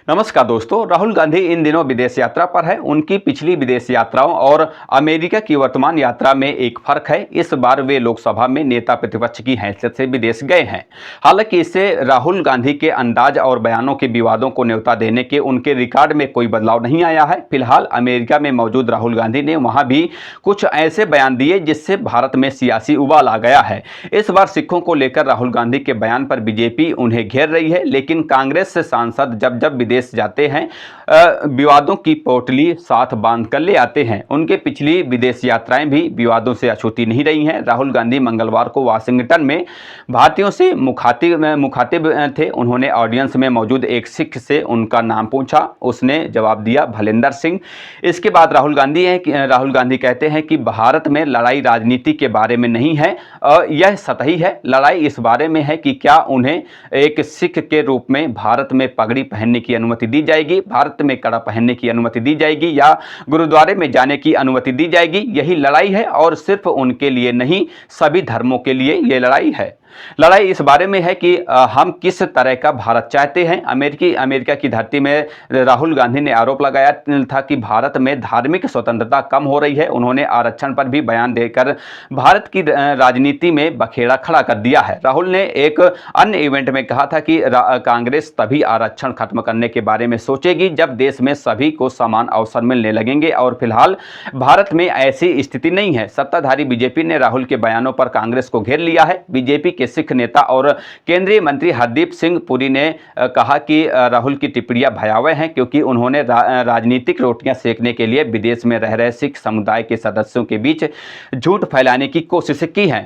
नमस्कार दोस्तों, राहुल गांधी इन दिनों विदेश यात्रा पर है। उनकी पिछली विदेश यात्राओं और अमेरिका की वर्तमान यात्रा में एक फर्क है। इस बार वे लोकसभा में नेता प्रतिपक्ष की हैसियत से विदेश गए हैं। हालांकि इससे राहुल गांधी के अंदाज और बयानों के विवादों को न्योता देने के उनके रिकॉर्ड में कोई बदलाव नहीं आया है। फिलहाल अमेरिका में मौजूद राहुल गांधी ने वहां भी कुछ ऐसे बयान दिए जिससे भारत में सियासी उबाल आ गया है। इस बार सिखों को लेकर राहुल गांधी के बयान पर बीजेपी उन्हें घेर रही है, लेकिन कांग्रेस से सांसद जब जब विदेश जाते हैं विवादों की पोटली साथ बांध कर ले आते हैं। उनके पिछली विदेश यात्राएं भी विवादों से अछूती नहीं रही हैं। राहुल गांधी मंगलवार को वाशिंगटन में भारतीयों से मुखातिब थे। उन्होंने ऑडियंस में मौजूद एक सिख से उनका नाम पूछा। उसने जवाब दिया भलेंदर सिंह। इसके बाद राहुल गांधी कहते हैं कि भारत में लड़ाई राजनीति के बारे में नहीं है, यह सतही है। लड़ाई इस बारे में है कि क्या उन्हें एक सिख के रूप में भारत में पगड़ी पहनने की अनुमति दी जाएगी, भारत में कड़ा पहनने की अनुमति दी जाएगी या गुरुद्वारे में जाने की अनुमति दी जाएगी। यही लड़ाई है और सिर्फ उनके लिए नहीं, सभी धर्मों के लिए यह लड़ाई है। लड़ाई इस बारे में है कि हम किस तरह का भारत चाहते हैं। अमेरिका की धरती में राहुल गांधी ने आरोप लगाया था कि भारत में धार्मिक स्वतंत्रता कम हो रही है। उन्होंने आरक्षण पर भी बयान देकर भारत की राजनीति में बखेड़ा खड़ा कर दिया है। राहुल ने एक अन्य इवेंट में कहा था कि कांग्रेस तभी आरक्षण खत्म करने के बारे में सोचेगी जब देश में सभी को समान अवसर मिलने लगेंगे, और फिलहाल भारत में ऐसी स्थिति नहीं है। सत्ताधारी बीजेपी ने राहुल के बयानों पर कांग्रेस को घेर लिया है। बीजेपी के सिख नेता और केंद्रीय मंत्री हरदीप सिंह पुरी ने कहा कि राहुल की टिप्पणियां भयावह हैं, क्योंकि उन्होंने राजनीतिक रोटियां सेकने के लिए विदेश में रह रहे सिख समुदाय के सदस्यों के बीच झूठ फैलाने की कोशिश की है।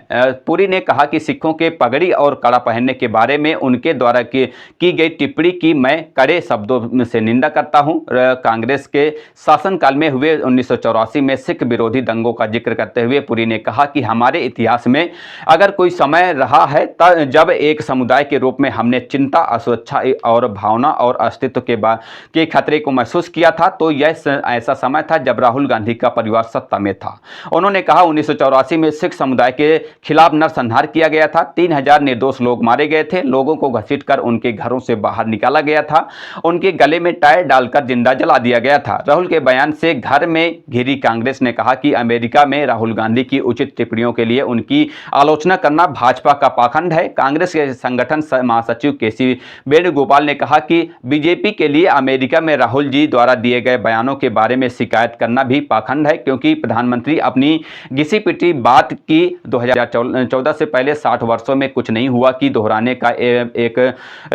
पुरी ने कहा कि सिखों के पगड़ी और कड़ा पहनने के बारे में उनके द्वारा की गई टिप्पणी की मैं कड़े शब्दों से निंदा करता हूं। कांग्रेस के शासनकाल में हुए 1984 में सिख विरोधी दंगों का जिक्र करते हुए पुरी ने कहा कि हमारे इतिहास में अगर कोई समय रहा है जब एक समुदाय के रूप में हमने चिंता, असुरक्षा और भावना और अस्तित्व के खतरे को महसूस किया था, तो यह ऐसा समय था जब राहुल गांधी का परिवार सत्ता में था। उन्होंने कहा 1984 में सिख समुदाय के खिलाफ नरसंहार किया गया था। 3000 निर्दोष लोग मारे गए थे। लोगों को घसीटकर उनके घरों से बाहर निकाला गया था। उनके गले में टायर डालकर जिंदा जला दिया गया था। राहुल के बयान से घर में घिरी कांग्रेस ने कहा कि अमेरिका में राहुल गांधी की उचित टिप्पणियों के लिए उनकी आलोचना करना भाजपा का पाखंड है। कांग्रेस के संगठन महासचिव केसी वेणुगोपाल ने कहा कि बीजेपी के लिए अमेरिका में राहुल जी द्वारा दिए गए बयानों के बारे में शिकायत करना भी पाखंड है, क्योंकि प्रधानमंत्री अपनी घिसी पिटी बात की 2014 से पहले 60 वर्षों में कुछ नहीं हुआ कि दोहराने का एक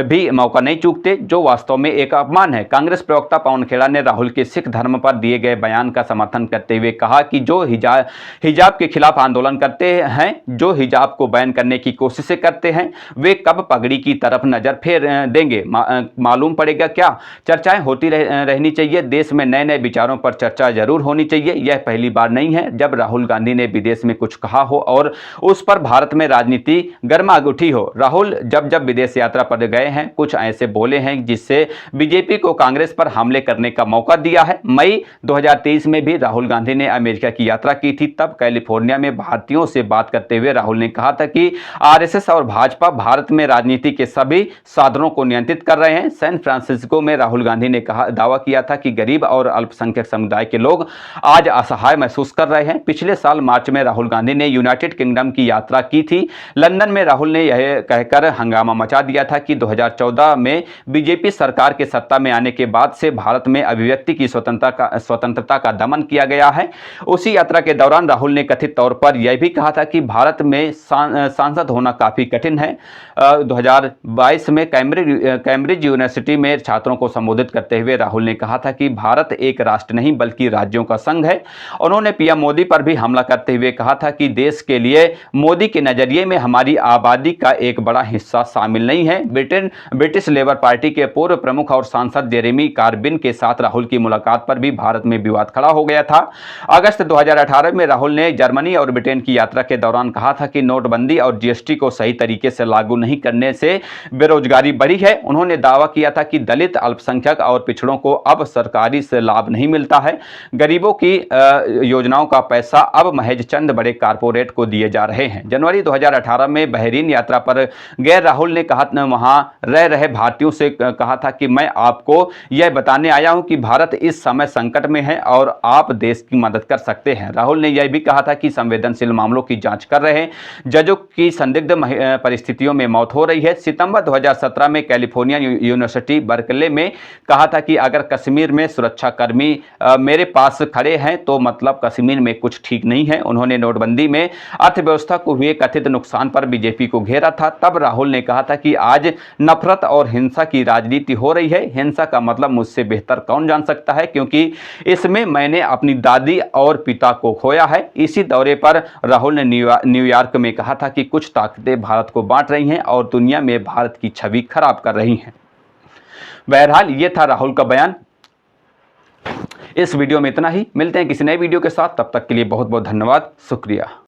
भी मौका नहीं चूकते, जो वास्तव में एक अपमान है। कांग्रेस प्रवक्ता पवन खेड़ा ने राहुल के सिख धर्म पर दिए गए बयान का समर्थन करते हुए कहा कि जो हिजाब के खिलाफ आंदोलन करते हैं, जो हिजाब को बैन करने की कोशिशें करते हैं, वे कब पगड़ी की तरफ नजर फेर देंगे मालूम पड़ेगा क्या। चर्चाएं होती रहनी चाहिए। देश में नए नए विचारों पर चर्चा जरूर होनी चाहिए। यह पहली बार नहीं है जब राहुल गांधी ने विदेश में कुछ कहा हो और उस पर भारत में राजनीति गर्मा उठी हो। राहुल जब जब विदेश यात्रा पर गए हैं, कुछ ऐसे बोले हैं जिससे बीजेपी को कांग्रेस पर हमले करने का मौका दिया है। मई 2023 में भी राहुल गांधी ने अमेरिका की यात्रा की थी। तब कैलिफोर्निया में भारतीयों से बात करते हुए राहुल ने कहा था कि आरएसएस और भाजपा भारत में राजनीति के सभी साधनों को नियंत्रित कर रहे हैं। सैन फ्रांसिस्को में राहुल गांधी ने दावा किया था कि गरीब और अल्पसंख्यक समुदाय के लोग आज असहाय महसूस कर रहे हैं। पिछले साल मार्च में राहुल गांधी ने यूनाइटेड किंगडम की यात्रा की थी। लंदन में राहुल ने यह कहकर हंगामा मचा दिया था कि 2014 में बीजेपी सरकार के सत्ता में आने के बाद से भारत में अभिव्यक्ति की स्वतंत्रता का दमन किया गया है। उसी यात्रा के दौरान राहुल ने कथित तौर पर यह भी कहा था कि भारत में सांसद होना काफी कठिन है। 2022 में कैम्ब्रिज यूनिवर्सिटी में छात्रों को संबोधित करते हुए राहुल ने कहा था कि भारत एक राष्ट्र नहीं बल्कि राज्यों का संघ है। उन्होंने पीएम मोदी पर भी हमला करते हुए कहा था कि देश के लिए मोदी के नजरिए में हमारी आबादी का एक बड़ा हिस्सा शामिल नहीं है। ब्रिटिश लेबर पार्टी के पूर्व प्रमुख और सांसद जेरेमी कार्बिन के साथ राहुल की मुलाकात पर भी भारत में विवाद खड़ा हो गया था। अगस्त 2018 में राहुल ने जर्मनी और ब्रिटेन की यात्रा के दौरान कहा था कि नोटबंदी और जीएसटी यूनिवर्सिटी को सही तरीके से लागू नहीं करने से बेरोजगारी बढ़ी है। उन्होंने दावा किया था कि दलित, अल्पसंख्यक और पिछड़ों को अब सरकारी से लाभ नहीं मिलता है। गरीबों की योजनाओं का पैसा अब महज चंद बड़े कारपोरेट को दिए जा रहे हैं। जनवरी 2018 में बहरीन यात्रा पर गए राहुल ने कहा, वहां रह रहे भारतीयों से कहा था कि मैं आपको यह बताने आया हूं कि भारत इस समय संकट में है और आप देश की मदद कर सकते हैं। राहुल ने यह भी कहा था कि संवेदनशील मामलों की जांच कर रहे हैं, जजों की संदिग्ध परिस्थितियों में मौत हो रही है। सितंबर 2017 में कैलिफोर्निया यूनिवर्सिटी बर्कले में कहा था कि अगर कश्मीर में सुरक्षाकर्मी मेरे पास खड़े हैं तो मतलब कश्मीर में कुछ ठीक नहीं है। उन्होंने नोटबंदी में अर्थव्यवस्था को हुए कथित नुकसान पर बीजेपी को घेरा था। तब राहुल ने कहा था कि आज नफरत और हिंसा की राजनीति हो रही है। हिंसा का मतलब मुझसे बेहतर कौन जान सकता है, क्योंकि इसमें मैंने अपनी दादी और पिता को खोया है। इसी दौरे पर राहुल ने न्यूयॉर्क में कहा था कि कुछ ताकतें भारत को बांट रही हैं और दुनिया में भारत की छवि खराब कर रही हैं। बहरहाल ये था राहुल का बयान। इस वीडियो में इतना ही। मिलते हैं किसी नए वीडियो के साथ, तब तक के लिए बहुत बहुत धन्यवाद, शुक्रिया।